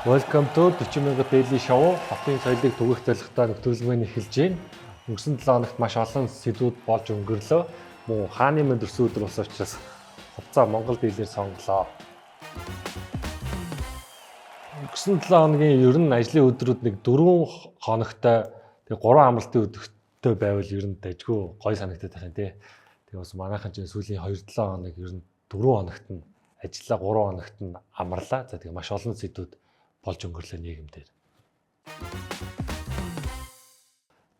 Welcome to 40,000 Daily Show. Хотын соёлыг түгэх зорилготой нэвтрүүлгэн эхэлж байна. Өнгөрсөн 7 хоногт маш олон сэдвүүд болж өнгөрлөө. Мөн хааны мэд өрсөн өдөр болсон учраас хувцас Монгол дийлээр сонголоо. Өнгөрсөн 7 хоногийн ер нь ажлын өдрүүд нэг 4 хоногтой тэг 3 амралтын өдөртөө байвал ер нь дайггүй гой санагдаад байна тий. Тэгээ бас манайхан ч сүүлийн 2-7 хоног ер нь 4 хоногт нь ажиллаа 3 хоногт нь амарлаа. За тэгээ маш олон сэдвүүд болж өнгөрлөө нийгэмдэр.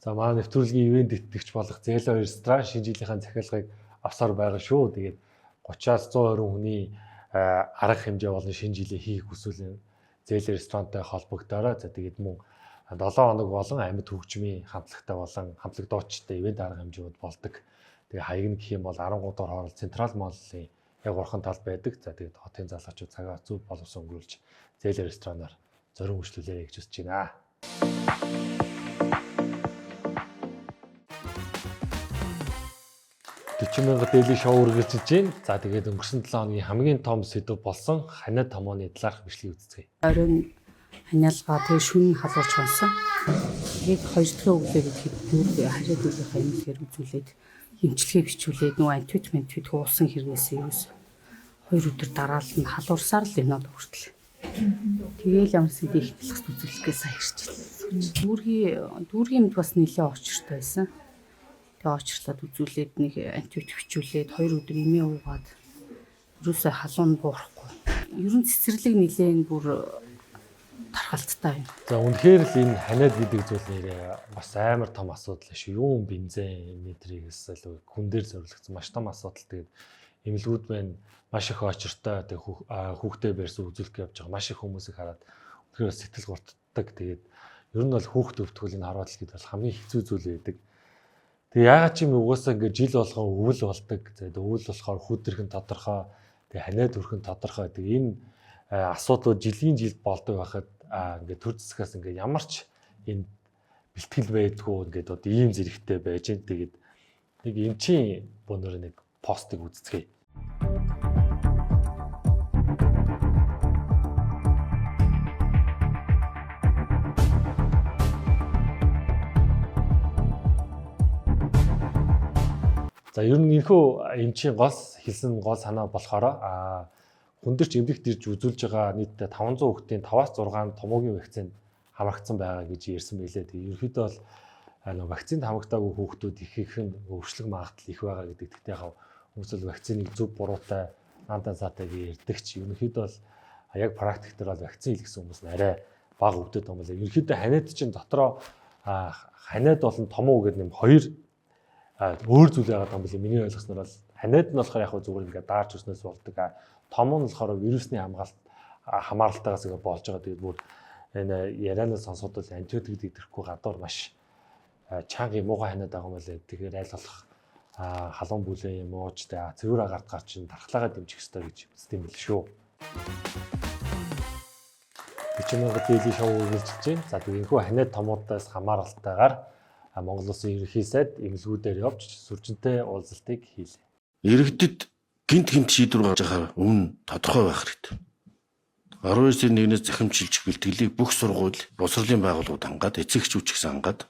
За манай нэвтрүүлгийн ивент итгэгч болох Зээло ресторан шинэ жилийнхаа захиалгыг авсаар байгаа шүү. Тэгээд 30-аас 120 хүний арга хэмжээ болон шинэ жилийн хийх хүсвэл Зээло ресторантай холбогдороо. За тэгээд мөн 7 хоног болон амьд хөгжмийн хамтлагтай болон хамтлаг дуучтай ивент арга хэмжээуд болдог. Тэгээ хаяг нь гэх юм бол 13 дугаар хооронд Централ Моллын яг урхан талд байдаг. За тэгээд хотын залуучууд цагаа зөв боловсон өнгөрүүлж Зээло ресторанаар зорин үйлчлүүлээрэй гэж хүсэж байна. 40,000 Daily Show үргэлжилж байна. За тэгээд өнгөрсөн 7 хоногийн хамгийн том сэдв болсон ханиад томооны талаарх бичлэгийг үзцгээе. Оройн ханиалгаа тэг шүн халуурч хонсон. Тэгээд 2 дахь өглөө гэхэд бүр хариад үеийнхээ эмнэлгээр үзүүлээд эмчилгээ бичүүлээд нөгөө антибиотик уусан хэрэгээс ерөөс 2 өдөр дараалал нь халуурсаар л энэ бол хүртэл. Тэгээл ямарсан их бэлгс үзүүлэхгээ сайн ирчихлээ. Дүүргийн мэд бас нэлээд очиртой байсан. Тэгээ очирлаад үзүүлээд нэг антибиотик бичүүлээд 2 өдөр эмээ уугаад ерөөсөө халуун буурахгүй. Ер нь цэцэрлэг нэлээд бүр тархалттай байна. За үнэхээр л энэ ханиад гэдэг зүйл нэрээ бас амар том асуудал шүү. Юу бензин метригээс л хүн дээр зориулагдсан маш том асуудал. Тэгээд эмнэлгүүд маань маш их очиртой тэг хүүхдээ барьсан үзүүлэх явж байгаа маш их хүмүүсийг хараад үнэхээр сэтгэл гортдог. Тэгээд ер нь бол хүүхд өвтгөлийн харуулт гэдэг бол хамгийн хэцүү зүйл байдаг. Тэгээ яагаад ч юм угаасаа ингээд жил болгон өвөл болдог. Тэгээд өвөл болохоор хүдрэх нь тодорхой. Тэгээ ханиад өрөх нь тодорхой. Тэгээ энэ асуудлууд жилийн жилд болдог байхад ингээд төр засгаас ингээд ямар ч энэ бэлтгэл байдгүй ингээд одоо ийм зэрэгтэй байж гэн. Тэгээд нэг эмчийн бөөнөр нэг постыг үзцгээе. За ер нь энэхүү эмчийн гол хэлсэн гол санаа болохоор хүндэрч эмнэлэгт ирж үзүүлж байгаа нийтдээ 500 хүүхдийн 5-аас 6 томоогийн вакцинд хамрагдсан байгаа гэж ярьсан байлээ. Тэгээ ерөнхийдөө бол вакцинд хамрагдаагүй хүүхдүүд их нь өвчлөх магадлал их байгаа гэдэг. Тэгтээ яг хүмүүс вакциныг зөв буруутай наандан саатай гэж ярьдаг чи ерөнхийдөө бол яг практик дээр бол вакцин хийлгэсэн хүмүүс нь арай бага өвдөд юм байна. Ерөнхийдөө ханиад чинь дотроо ханиад болон томоо гэдэг нэм хоёр өөр зүйл байгаа юм билээ. Миний ойлгосноор бол ханиад нь болохоор яг зүгээр ингээд даарч өснөөс болдог. Том нь болохоор вирусны хамааралтайгаас ингээд болж байгаа. Тэгээд бүр энэ ярианаас сонсоод бол антибиотик идэхгүй гадуур маш чанга муухай ханиад байгаа юм билээ. Тэгэхээр аль болох халуун бүлээн юм ууч цэвэр агарт гарч ин тархлагаа дэмжих ёстой гэж үздэг юм л шүү. 40,000 Daily Show үргэлжилж байна. За тэгэнхүү ханиад томуудаас хамааралтайгаар Монгол Улсын ерөнхий сайд эмнэлгүүдээр явж сүржинтэй уулзалтыг хийлээ. Иргэдэд гинт шийдвэр гаргаж байгаа өмнө тодорхой байх хэрэгтэй. 12 сарын 1-ээс захимжилж бэлтгэлийг бүх сургууль, боловсролын байгууллагууд хангаад, эцэгч хүч гэсэн хангаад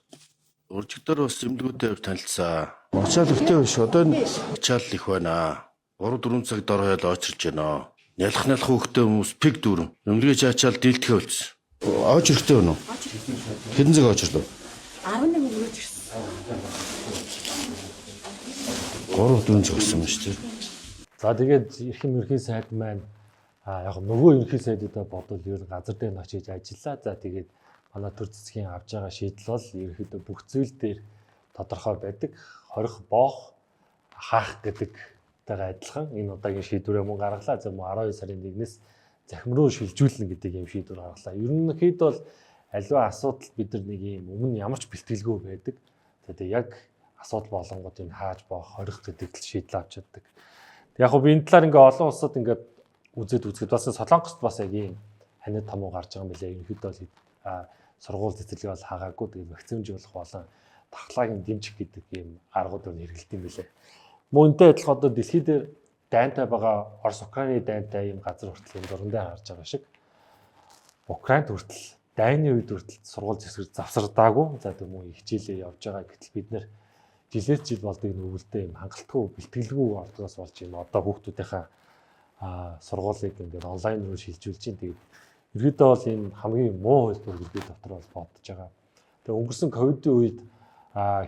уржигдор бас эмнэлгүүдээр танилцсан. Очаал ихтэй биш. Одоо очаал их байна. 3-4 цаг дор хойл очирч байна. Нялх хөөхтэй хүмүүс пиг дүүрэн. Эмнэлгээ чаачаал дийлдэхэ болчихсон. Оож хэрэгтэй байна уу? Хэдэн цаг очирлоо? 11 өрөөж ирсэн. 3-4 цаг ирсэн шүү дээ. За тэгээд эрхэм ерөнхий сайд маань яг нөгөө ерөнхий сайдтай бодвол ер нь газар дээр нь очиж ажиллаа. За тэгээд манай төр засгийн авж байгаа шийдэл бол ерөнхийдөө бүх зүйл дээр тодорхой байдаг. Хорих боох хаах гэдэгтэйгээ адилхан энэ удаагийн шийдвэрээ мөн гаргалаа. За мөн 12 сарын 1-ээс захим руу шилжүүлнэ гэдэг юм шийдвэр гаргалаа. Ерөнхийдөө бол аливаа асуудал бид нар нэг юм өмнө ямар ч бэлтгэлгүй байдаг. Тэгээд яг асуудал болонгууд энэ хааж боох хорих гэдэг л шийдэл авч чаддаг. Яг гоо би энэ талаар ингээ олон улсад ингээд үзэхэд бас Солонгост бас яг ийм ханиад томоо гарч байгаа юм билээ. Ерөнхийдөө бол сургууль цэцэрлэгээ бол хаагаагүй. Тэгээд вакцинжуулах болон тархлагын дэмжих гэдэг ийм аргууд нь хэрэгэлт юм билээ. Мөн үнтэй адилхан одоо дэлхий дээр дайнтай байгаа Орос Украины дайнтай ийм газар хүртэл энэ дуран дээр харж байгаа шиг Украинд хүртэл дайны үед хүртэл сургууль зэвсгэр завсардаагүй. За тийм үү хичээлээ явж байгаа. Гэтэл бид нэр жилээс жил болдгийг нүгэлдээ юм хангалтгүй бэлтгэлгүй ордоос болж юм одоо хүүхдүүдийнхээ сургуулийг ингээд онлайн руу шилжүүлж чинь тэгээд ерөөдөө бол энэ хамгийн муу хөлбөр бид дотор бол бодож байгаа. Тэгээд өнгөрсөн ковидын үед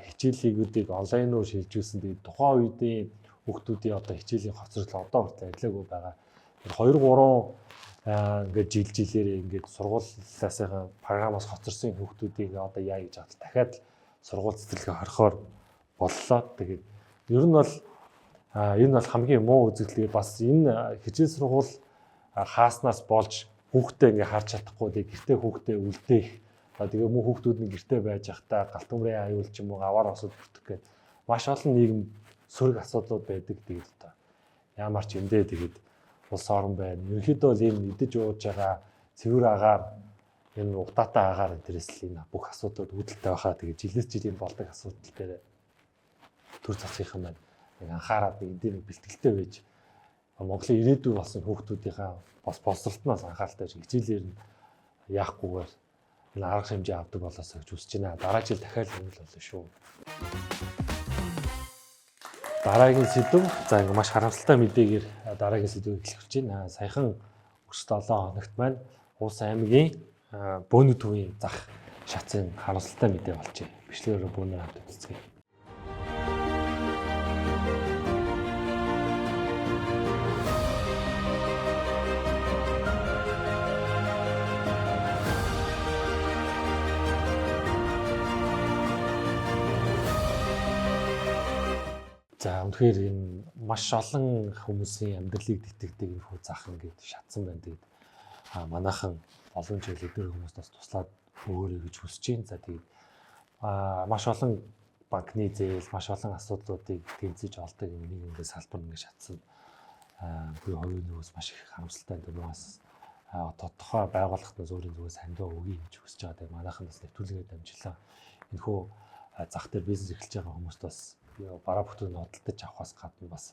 хичээллийгүүдийг онлайн руу шилжүүлсэн. Тэгээд тухайн үеийн хүүхдүүдийн одоо хичээлийн хоцрол одоо хүртэл ажиллаагүй байгаа. 2-3 ингээд жилээр ингээд сургуулиасаа програмаас хоцорсон хүүхдүүдийг одоо яа гэж хад дахиад сургууль цэцэрлэгээ хорхоор боллоо. Тэгээд ер нь бол энэ бол хамгийн муу үзэгдэл. Бас энэ хичээл сургууль хааснаас болж хүүхдээ ингээ харж чадахгүй тэгээд гэртээ хүүхдээ үлдээх. Тэгээ мөн хүүхдүүд нь гэртээ байж байхдаа галт өмрийн аюул ч юм уу аваар осод бүрдэх гээд маш олон нийгэм сөрөг асуудлууд байдаг. Тэгээд одоо ямар ч юмдээ тэгээд улс орон байна. Ерөнхийдөө л энэ идэж ууж байгаа цэвэр агаар энэ утаатай агаар интерес л энэ бүх асуудлууд үүдэлтэй байхаа. Тэгээд жилээс жилийн болдог асуудал дээр төр засгийнхан байна. Анхаарал нэг энэ бэлтгэлтэй байж Монголын ирээдүй болсон хүүхдүүдийнхаа бас боловсролтноос анхааралтай хичээлээр нь яахгүйгээр энэ арга хэмжээ авдаг болоосоо гэж үсэж байна. Дараа жил дахиад хэмэл болно шүү. Дараагийн сэдв за ингээ маш харамсалтай мэдээгээр дараагийн сэдвийг эхлэх гэж байна. Саяхан өнгөрсөн 7 хоногт маань Улс аймгийн Бөөний төвийн зах шатсын харамсалтай мэдээ болжээ. Бичлэгээр бөөнөр хамт үзье. За үнэхээр энэ маш олон хүмүүсийн амьдралыг дэтгдэг энэ хүү зах ингээд шатсан байна. Тэгээд манайхан олон жил эдгээр хүмүүстээс туслаад өгөөрэй гэж хүсэж байна. За тэгээд маш олон банкны зээл, маш олон асуудлуудыг тэнцэж олдог нэг ингээд салбар ингээд шатсан. Би хоёрын зүгээс маш их харамсалтай байна. Бас тодорхой байгууллагатнаас өөрийн зүгээс хандаа өгье гэж хүсэж байгаа. Тэгээд манайхан бас нэвтрүүлгээр дамжуулаа. Энэ хүү зах дээр бизнес эхэлж байгаа хүмүүст бас бараа бүтээн хөдөлтөж авахаас гадна бас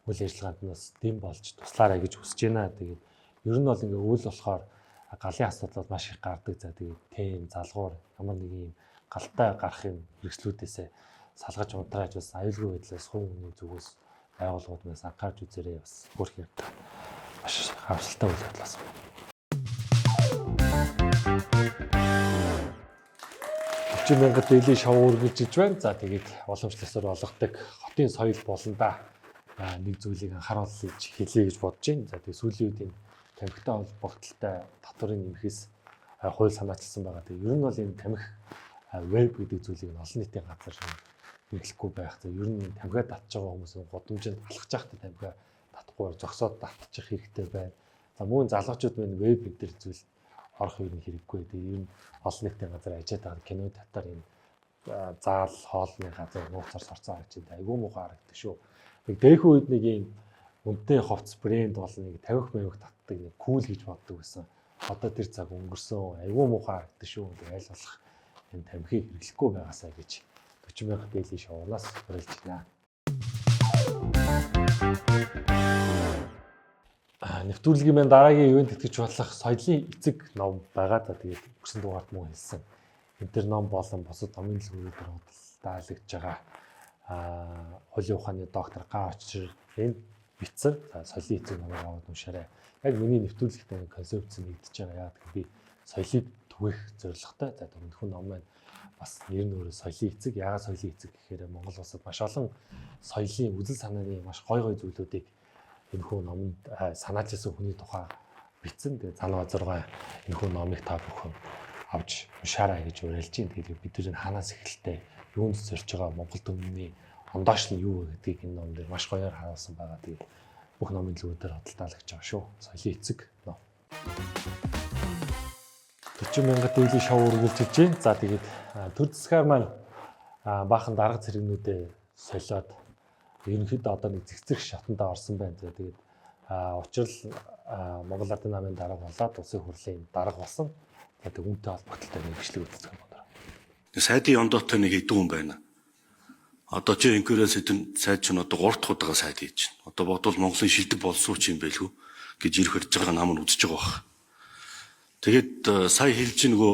үйл ажиллагаанд нь бас дэм болж туслаарай гэж хүсэж байна. Тэгээд ер нь бол ингээ үйл болохоор галын асуудлууд маш их гардаг. За тэгээд тэм залгуур ямар нэг юм галтай гарахын хэрэгслүүдээсээ салгаж унтрааж бас аюулгүй байдлаас хувь хүний зүгээс байгууллагуудаас анхаарч үзээрэй бас хөрх юм. Маш харамсалтай үйл явдлаас. Мянга дэлийн шоу үргэлжлэж байна. За тэгээд уламжлалсаар олгодог хотын соёл болно да. Нэг зүйлийг анхааруулж хэлье гэж бодож байна. За тэгээд сүүлийн үед энэ тамхитай холбогдлолтой татварын нэмэхээс хууль санаачилсан байгаа. Тэгээд ер нь бол энэ тамхи веб гэдэг зүйлийг олон нийтийн газар хэрэглэхгүй байх. За ер нь тамхиа татж байгаа хүмүүс годомжинд алхаж байхдаа тамхиа татахгүй зогсоод татчих хэрэгтэй байна. За мөн залуучууд мань веб гэдэг зүйл орох юм хэрэггүй. Тэгээ юм олон нийтийн газар ажиад байгаа кино татар юм заал хоолны газар нууцаар сорцоо гэж айгүй муухай харагддаг шүү. Нэг дээхэн үед нэг юм үнэтэй хувцс брэнд болно нэг 50 татдаг нэг кул гэж боддог байсан. Одоо тэр цаг өнгөрсөн айгүй муухай харагддаг шүү. Тэгээ аль болох энэ тамхиг хэрэглэхгүй байгаасаа гэж 40,000 дэлийн шоунаас хүрэлж байна. Нэвтрүүлгийн маань дараагийн ивент итгэж болох соёлын эцэг ном байгаа. За тэгээд өнгөрсөн дугаарт мөн хэлсэн. Энэ төр ном болон бусад номын дэлгүүрээр худалдаалагдж байгаа. Холийн ухааны доктор Га Очрын бичсэн соёлын эцэг номыг аваад уншаарай. Яг миний нэвтрүүлэгтэй концепц нэгдэж байгаа. Яг би соёлыг түгэх зорилготой. За өмнөхөн ном маань бас нэр нь өөрөө соёлын эцэг. Яагаад соёлын эцэг гэхээр Монгол улсад маш олон соёлын үзэл санааны маш гой зүйлүүдийг энэ хүү номонд санаачилсан хүний тухай бичсэн. Тэгээд цаанаа 6 энэ хүү номыг та бүхэн авч уншаарай гэж уриалж байна. Тэгээд бид нар ханаас эхэлтэй юунд зорж байгаа Монгол төмний ондоош нь юу вэ гэдгийг энэ ном дээр маш гоёор харуулсан байгаа. Тэгээд бүх номын зүйлүүдээр худалдаалагч байгаа шүү. Соёлын эцэг ном. 40,000 дэлийн шоу үргэлжилж байна. За тэгээд төр засгаар маань баахан дарга цэрэгнүүдээ солиод ерөнхийдөө одоо нэг зэгцэрх шатандаа орсон байна. Тэгээд учрал Монгол Ардын намын дарга болоод улсын хурлын дарга болсон. Тэгээд үүнтэй холбоотой нэг бичлэг үздэг юм байна. Сайдын ондоотой нэг хэдэн хүн байна. Одоо чи инкерээс хэдэн сайд ч одоо 3 дахь удаага сайд хийж байна. Одоо бодвол Монголын шилдэг болсууч юм байлгүй гэж ирэх хэрж байгаа нам нь үзэж байгаа баг. Тэгээд сая хэлж нөгөө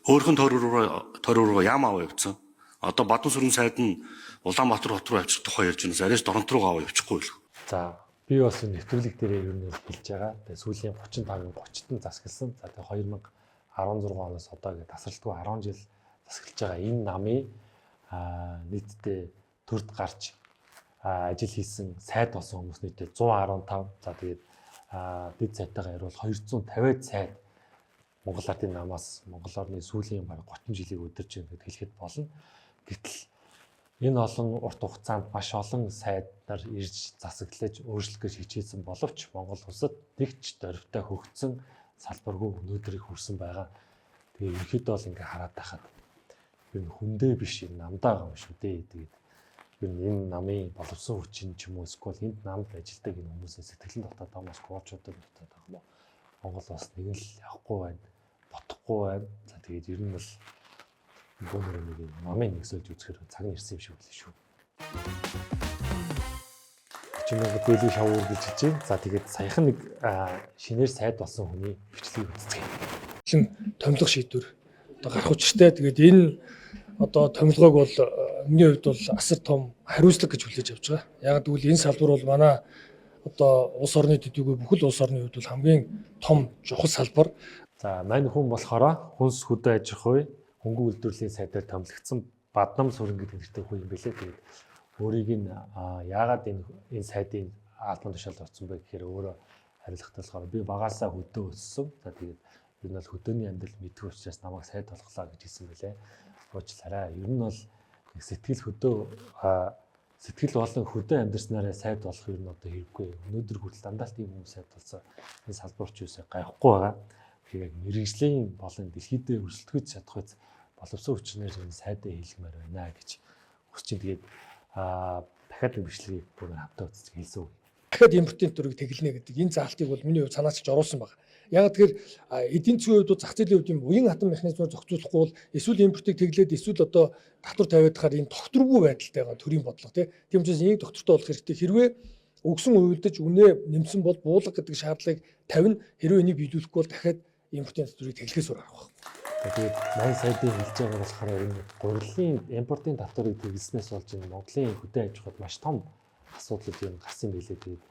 өөрхөн тойруу яам аваа явцсан. Одоо Бадан сүрэн сайд нь Улаанбаатар хот руу авчих тухай ярьж байна. Арайс Доронт руу аваа явчихгүй л. За би бас нэвтрүүлэг дээрээ ер нь хэлж байгаа. Тэгээ сүүлийн 35-30-д засагласан. За тэгээ 2016 оноос одоо ингээд тасралтгүй 10 жил засаглаж байгаа энэ намын нийтдээ төрд гарч ажил хийсэн сайд болсон хүмүүс нийтдээ 115. За тэгээд дэд сайтайгаа ярил 250 сайд Монгол Ардын намаас Монгол орны сүүлийн бараг 30 жилийг өдөрж байгаа гэдээ хэлэхэд болно. Гэтэл энэ олон урт хугацаанд маш олон сайдаар ирж засаглаж өөрчлөлт гэж хичээсэн боловч Монгол улсад нэгч дөрвтэй хөгжсөн салбаргүй өнөөдрийг хүрсэн байгаа. Тэгээ ерөөхдөө бол ингээ хараад байхад энэ хүндээ биш энэ намдаа юм шүү дээ. Тэгээд энэ намын боловсон хүчин ч юм уу эсвэл энд намд ажилладаг энэ хүмүүсийн сэтгэлэн дотоод маш коочуудад дотоод байгаа юм уу? Монгол улс нэг л явахгүй байна, бодохгүй байна. За тэгээд ер нь бол бөөнөр нэг намын нэгсэлж үзэхээр цаг нь ирсэн юм шиг үлээ шүү. Чиний гөлөг шавуур гэж хэлж байна. За тэгээд саяхан нэг шинээр сайд болсон хүний бичлэгийг үздэг. Томилго шийдвэр одоо гарах учиртай. Тэгээд энэ одоо томилгоог бол миний хувьд бол асар том хариуцлага гэж хүлээж авч байгаа. Яг гэвэл энэ салбар бол манай одоо улс орны төдийгүй бүхэл улс орны хувьд бол хамгийн том чухал салбар. За мань хүн болохоор хүнс хөдөө аж ахуй хөнгөн үйлдвэрлэлийн сайдаар томилогдсон Баднам сүрэн гэдэг нэртэй хүн юм бэлээ. Тэгээд өөрийг нь яагаад энэ сайдын албан тушаалд орсон бэ гэхээр өөрөө хариулахтай болохоор би багаасаа хөдөө өссөн. За тэгээд ер нь бол хөдөөний амьдрал мэдэх учраас намайг сайд болголаа гэж хэлсэн байлээ. Уучлаарай. Ер нь бол сэтгэл болон хөдөө амьдрснараа сайд болох юм одоо хэрэггүй. Өнөөдөр хүртэл дандаа тийм хүмүүс сайд болсон. Энэ салбарч юусаа гайхгүй байгаа. Тэгэхээр яг мэрэгжлийн болон дэлхийдээ өрсөлдөхөж чадах үз боловсон хүчнээр энэ сайдаа хийлгэмээр байна гэж хүсэж чинь тэгээд дахиад нэг бичлэгийг бүгд хамтаа үзэж хэлсэн үг. Дахиад импортын төрөг тэглэнэ гэдэг энэ заалтыг бол миний хувьд санаачилж оруулсан байна. Яг тэгэхээр эдийн засгийн хувьд зах зээлийн хувьд юм уян хатан механизмаар зохицуулахгүй бол эсвэл импортыг тэглээд эсвэл одоо татвар тавиад хахаар энэ докторгүй байдалтай байгаа төрийн бодлого тийм учраас энийг доктортой болох хэрэгтэй. Хэрвээ өгсөн уйлдаж үнэ нэмсэн бол буулга гэдэг шаардлагыг тавина. Хэрвээ энийг биелүүлэхгүй бол дахиад импортын татварыг тэглэхээс өөр арга байна. Тэгээд мань сайдын хэлж байгаа болохоор энэ гурилын импортын татварыг тэглэснээс болж энэ Монголын хөдөө аж ахуйд маш том асуудал юм гарсан байлээ. Тэгээд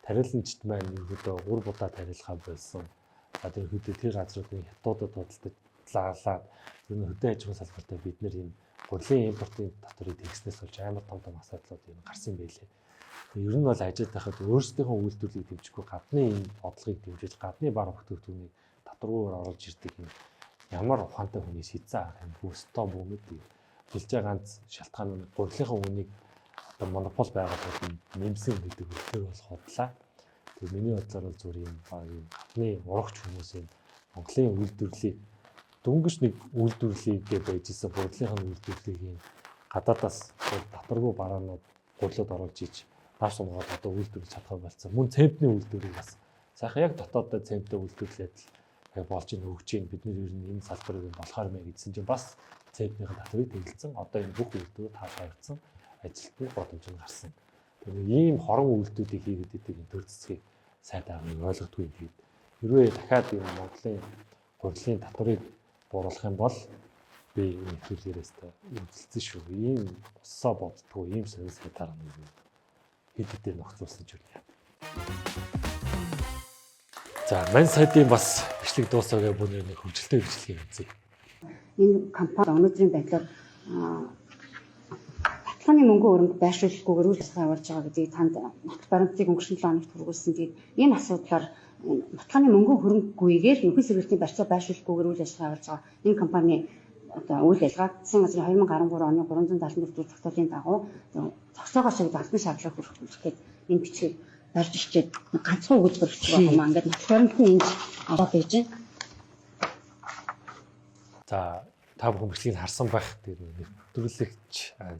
тариаланчд маань ерөөдөө ур будаа тарилгаа болсон. За тэр хөдөө тэр газруудын хятадууд бодлуулаад ер нь хөдөө аж ахуйн салбартаа бид нэр энэ гурилын импортын татварыг тэгснээс болж амар том асуудлууд юм гарсан байлээ. Ер нь бол ажид байхад өөрсдийнхөө үйлдвэрлэлийг дэмжихгүй гадны энэ бодлогыг дэмжиж гадны бар бүтээгдэхүүнийг татваргүйгээр оруулж ирдэг юм ямар ухаантай хүний шийдсэн юм бүстөө бүүмэд хэлж байгаа ганц шалтгаан нь гурилынхаа үнийг одоо монопол байгууллагууд нэмсэн гэдэг үлдээр бол худлаа. Тэгээ миний бодлоор бол зүгээр юм гадны урагч хүмүүсийн Монголын үйлдвэрлэлийг дөнгөж нэг үйлдвэрлэлийг байж исэн гурилынхаа үйлдвэрлэлийг гадаадаас татваргүй бараанууд гурилд оруулж иж нааш сумгаад одоо үйлдвэрлэж чадхаа болсон. Мөн цементний үйлдвэрлэлийг бас сайхан яг дотооддоо цементтэй үйлдвэрлээд болж ийн хөгж ийн бидний ер нь энэ салбарыг болохоор мэй гэсэн чинь бас цементийн татварыг тэглэсэн. Одоо энэ бүх үйлдвэрүүд хаашаагдсан ажилтны боломж нь гарсан. Тэгэхээр ийм хорон үйлдвэрүүдийг хийгээд идэг энэ төр зэсгийг сайд авах ойлгодгүй юм гээд. Хэрвээ дахиад энэ Монголын гурилын татварыг бууруулах юм бол би энэ хэлээрээс та үзэлцэн шүү. Ийм уссаа боддгоо ийм сонир сайдаар нэг хэд хэдээр нөхцүүлсэн ч юм. За мань сайдын бас бичлэг дуусаагаа бүр нэг хөгжилтэй бичлэгийг үзье. Энэ компани өнөөдрийн байдлаар баталгааны мөнгө өрөнд байршуулахгүйгээр үйл ажиллагаа явуулж байгаа гэдгийг танд нот баримтыг өнгөрсөн 7 хоногт хүргүүлсэн. Тэгээд энэ асуудлаар баталгааны мөнгө хөрөнгөгүйгээр нөхөн сэргэлтийн барьцаа байршуулахгүйгээр үйл ажиллагаа явуулж байгаа энэ компани одоо үйл ажиллагаа засгийн газрын 2013 оны 374 дугаар тогтоолын дагуу зогсоогоос албан шаардлага хүргэхэд энэ бичгийг барьж ичээд ганцхан өгүүлбэр өгч байгаа юм аа. Ингээд нот баримтны энд аваад байж байна. За та бүхэн бичлэгийг харсан байх. Тэгээд нэвтрүүлэгч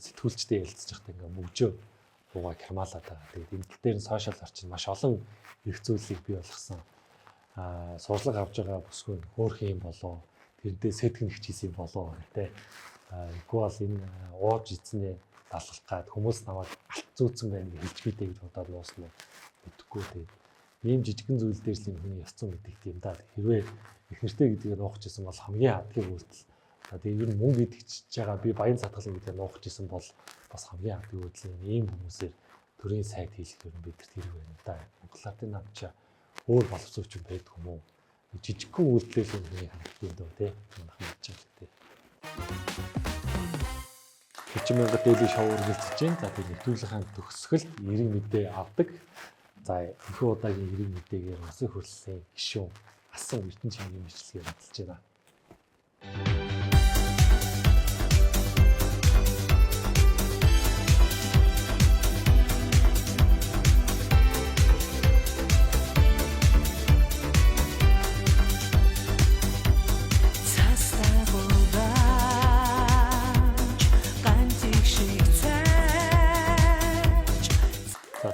сэтгүүлчтэй ярилцж байхдаа ингээ мөвжөө руугаа гермалаад байгаа. Тэгээд энэ дээр нь сошиал орчин маш олон их зүйлийг бий болгосон. Сурчлага авч байгаа бүсгүй хөөх юм болоо. Тэрдээ сэтгэн хичээсэн болоо гэдэг. Иггүй бол энэ ууж эзнээ далах гад хүмүүс намайг алт зүүцэн байна гэж хэлж бидээ гэж бодоод нуусан нь мэдхгүй. Тэгээд ийм жижигэн зүйл дээр л энэ хүний ёс зүйн мэддэг юм да. Хэрвээ их нэртэй гэдгийг нуугч исэн бол хамгийн хадгийн үйлдэл. За тэгээ ер нь мөнгө идэгчж байгаа би баян сатгалын гэдгийг нуугч исэн бол бас хамгийн хадгийн үйлдэл ийм хүмүүсээр төрийн сайд хийлгэх юм бидэрт хэрэг байна да. Монголын намчаа өөр боловсрогч байдаг юм уу? Жижигхэн үйлдэл л хүний харагддаг дөө тий. Манайх мэдж байгаа тий. 30,000 дээлийн шоу үргэлжлэж байна. За тэгээ нэвтрүүлгийнхаа төгсгөлд эрэг мэдээ авдаг. За энэхүү удаагийн эрэг мэдээгээр усын хөрслийн гишүүн асан ертөнцийн мэдлэгээр баталж байна.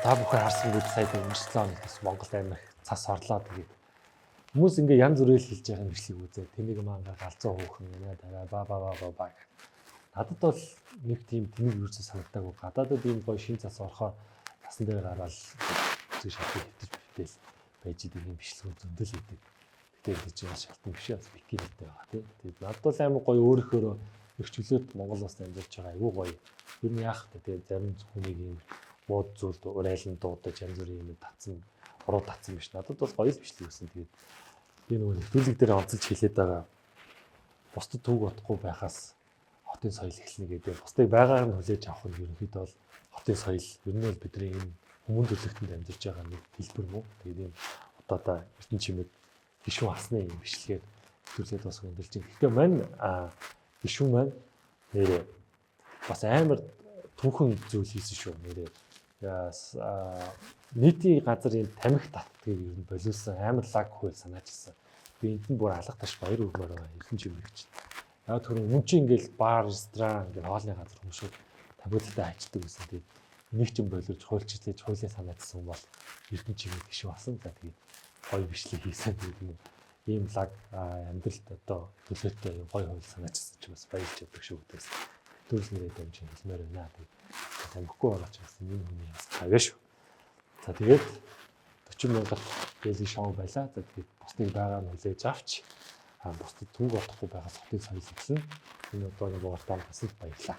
Та бүхэн харсан үед сая өнгөрсөн оны бас Монголд амирх цас орлоо тэгээд хүмүүс ингээ янз бүрээр хэлж байгаа юм бичлэг үзээ. Тэмийг манга галзуу хөөхөн нэ дараа ба. Надад бол нэг тийм тэмийг юусэн санагдаагүй. Гадаадад ийм гоё шин цас орохоор насан дээр гараад зүг шатыг хөвтөж битээс байж идэг юм бичлэг зөндөл идэг. Гэтэл гэж бас шалтан биш бас бикинэтэй байгаа тийм. Тэгээд надад бол амар гоё өөрөөхөө өрчлөөд Монгол улсад амьдарч байгаа айгүй гоё. Юу яах вэ? Тэгээд зарим хүнийг ийм мод зүйлд урайлан дуудаж янз бүрийн юм татсан, уруу татсан биш. Надад бол гоё л бичлэг байсан. Тэгээд би нөгөө нэвтрүүлэг дээр онцолж хэлээд байгаа. Бусдад төг утахгүй байхаас хотын соёл эхэлнэ гэдэг. Бусдыг байгаар нь хүлээж авах нь ерөнхийдөө бол хотын соёл. Ер нь бол бидний энэ хүмүүн төлөвлөлтөнд амьдарч байгаа нэг хэлбэр мөн. Тэгээд ийм одоо ертөнцийн чимэд гишүүн асны юм бичлэгээр нэвтрүүлээд бас хөндлөж байна. Гэхдээ мань гишүүн маань нэрээ бас амар түүхэн зүйл хийсэн шүү нэрээ. Нийтийн газрын тамхи татдгийг ер нь болиулсан амар лаг хууль санаачилсан. Би энд нь бүр алга таш баяр өгмөр байгаа ертөнцийн чимэгч. Яг тэр хүн чинь ингээл бар, ресторан ингээл хоолны газар хүмүүсүүд тамхитай хайчдаг гэсэн. Тэгээд нэг ч юм болиулж хуульчлаж хуулийн санаачилсан бол ертөнцийн чимэг гişүү басан. За тэгээд гоё бичлэг хийсэн гэдэг юм. Ийм лаг амьдралд одоо төлөөтэй гоё хууль санаачилсан ч бас баярлж яддаг шүү гэдэгс. Төрөлнөрөө дамжин хэлмээр байна. Тэгээд тамхигүй байгаа ч гэсэн энэ хүний бас тавья шүү. За тэгээд 40,000 дээлийн шоу байлаа. За тэгээд бусдыг байгаа нь хүлээж авч бусдад түнг утахгүй байгаас хотын соёл эхэлнэ. Энэ удаагийн дугаартаа бас баярлалаа.